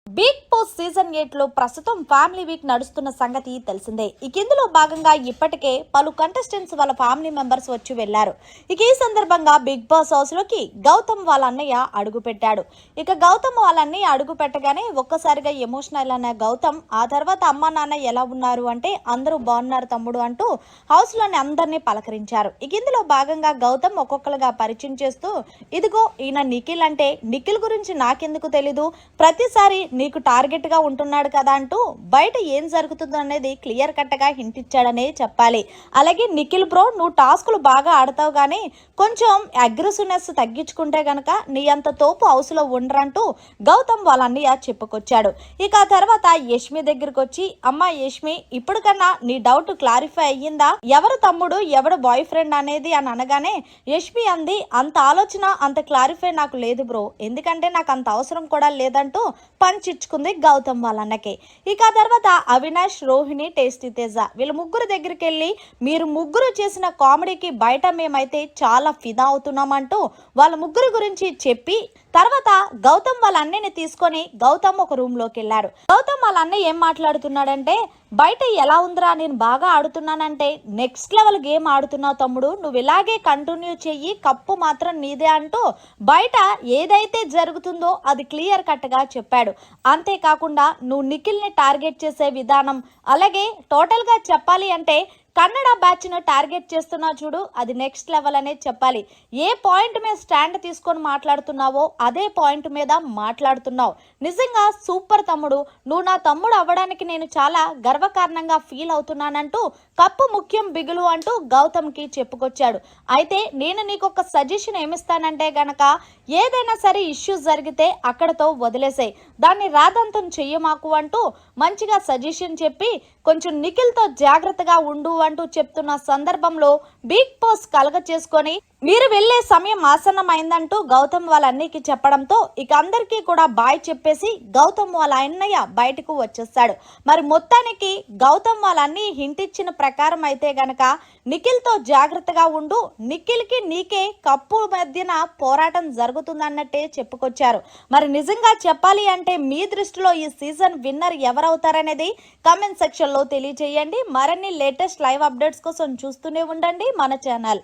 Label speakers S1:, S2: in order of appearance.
S1: Big boss season 8 లో ప్రస్తుతం family week నడుస్తున్న సంగతి తెలిసిందే. ఇందులో భాగంగా ఇప్పటికే పలు కంటెస్టెంట్స్ వాళ్ళ ఫ్యామిలీ మెంబర్స్ వచ్చి వెళ్లారు. ఈ సందర్భంగా బిగ్ బాస్ హౌస్ లోకి గౌతమ్ వాళ్ళ అన్నయ్య అడుగు పెట్టాడు. గౌతమ్ వాళ్ళ అన్నయ్య అడుగు పెట్టగానే ఒక్కసారిగా ఎమోషనల్ అన్న గౌతమ్ ఆ తర్వాత అమ్మ నాన్న ఎలా ఉన్నారు అంటే అందరూ బాగున్నారు తమ్ముడు అంటూ హౌస్ లోని అందరినీ పలకరించారు. ఇందులో భాగంగా గౌతమ్ ఒక్కొక్కరుగా పరిచయం చేస్తూ ఇదిగో ఈయన నిఖిల్ అంటే నిఖిల్ గురించి నాకెందుకు తెలీదు, ప్రతిసారి నీకు టార్గెట్ గా ఉంటున్నాడు కదా అంటూ బయట ఏం జరుగుతుందో అనేది క్లియర్ కట్ గా హింట్ ఇచ్చాడనే చెప్పాలి. అలాగే నిఖిల్ బ్రో, నువ్వు టాస్కులు బాగా ఆడతావు గానీ కొంచెం అగ్రెసివ్నెస్ తగ్గించుకుంటే గనక నీ అంత తోపు హౌస్ లో ఉండరంటూ గౌతమ్ వాళ్ళ అన్నయ్య చెప్పుకొచ్చాడు. ఆ తర్వాత యష్మి దగ్గరికి వచ్చి అమ్మా యష్మి, ఇప్పుడు కన్నా నీ డౌట్ క్లారిఫై అయ్యిందా, ఎవరు తమ్ముడు ఎవరు బాయ్ ఫ్రెండ్ అనేది అని అనగానే యష్మి అంది, అంత ఆలోచన అంత క్లారిఫై నాకు లేదు బ్రో, ఎందుకంటే నాకు అంత అవసరం కూడా లేదంటూ పంచిచ్చుకుంది గౌతమ్ వాళ్ళ అన్నకి. ఆ తర్వాత అవినాష్, రోహిణి, టేస్టీ తేజ వీళ్ళ ముగ్గురు దగ్గరికి వెళ్ళి మీరు ముగ్గురు చేసిన కామెడీకి బయట మేమైతే చాలా ఫిదా అవుతున్నామంటూ వాళ్ళ ముగ్గురు గురించి చెప్పి తర్వాత గౌతమ్ వాళ్ళ అన్నయ్యని తీసుకొని గౌతమ్ ఒక రూమ్ లోకి వెళ్ళారు. గౌతమ్ వాళ్ళ అన్నయ్య ఏం మాట్లాడుతున్నాడంటే, బయట ఎలా ఉందిరా, నేను బాగా ఆడుతున్నానంటే నెక్స్ట్ లెవెల్ గేమ్ ఆడుతున్నావు తమ్ముడు, నువ్వు ఇలాగే కంటిన్యూ చెయ్యి, కప్పు మాత్రం నీదే అంటూ బయట ఏదైతే జరుగుతుందో అది క్లియర్ కట్ గా చెప్పాడు. అంతేకాకుండా నువ్వు నిఖిల్ ని టార్గెట్ చేసే విధానం, అలాగే టోటల్ గా చెప్పాలి అంటే కన్నడ బ్యాచ్ ను టార్గెట్ చేస్తున్నా చూడు, అది నెక్స్ట్ లెవెల్ అనే చెప్పాలి. ఏ పాయింట్ మీద స్టాండ్ తీసుకొని మాట్లాడుతున్నావో అదే పాయింట్ మీద మాట్లాడుతున్నావు. నిజంగా సూపర్ తమ్ముడు, నువ్వు నా తమ్ముడు అవ్వడానికి నేను చాలా గర్వకారణంగా ఫీల్ అవుతున్నానంటూ కప్పు ముఖ్యం బిగులు అంటూ గౌతమ్ కి చెప్పుకొచ్చాడు. అయితే నేను నీకు ఒక సజెషన్ ఏమిస్తానంటే గనక, ఏదైనా సరే ఇష్యూస్ జరిగితే అక్కడతో వదిలేసాయి, దాన్ని రాదంతం చెయ్యమాకు అంటూ మంచిగా సజెషన్ చెప్పి కొంచెం నిఖిల్ తో జాగ్రత్తగా ఉండు అంటూ చెప్తున్న సందర్భంలో బిగ్ బాస్ కలగ చేసుకొని మీరు వెళ్లే సమయం ఆసన్నమైందంటూ గౌతమ్ వాళ్ళ అన్నయ్యకి చెప్పడంతో అందరికీ కూడా బాయ్ చెప్పేసి గౌతమ్ వాళ్ళ అన్నయ్య బయటకు వచ్చేస్తాడు. మరి మొత్తానికి గౌతమ్ వాళ్ళ అన్నయ్య హింట్ ఇచ్చిన ప్రకారం అయితే గనక నిఖిల్ తో జాగ్రత్తగా ఉండు, నిఖిల్ కి నీకే కప్పు మధ్యన పోరాటం జరుగుతుందన్నట్టే చెప్పుకొచ్చారు. మరి నిజంగా చెప్పాలి అంటే మీ దృష్టిలో ఈ సీజన్ విన్నర్ ఎవరవుతారనేది కామెంట్ సెక్షన్ లో తెలియజేయండి. మరిన్ని లేటెస్ట్ లైవ్ అప్డేట్స్ కోసం చూస్తూనే ఉండండి మన ఛానల్.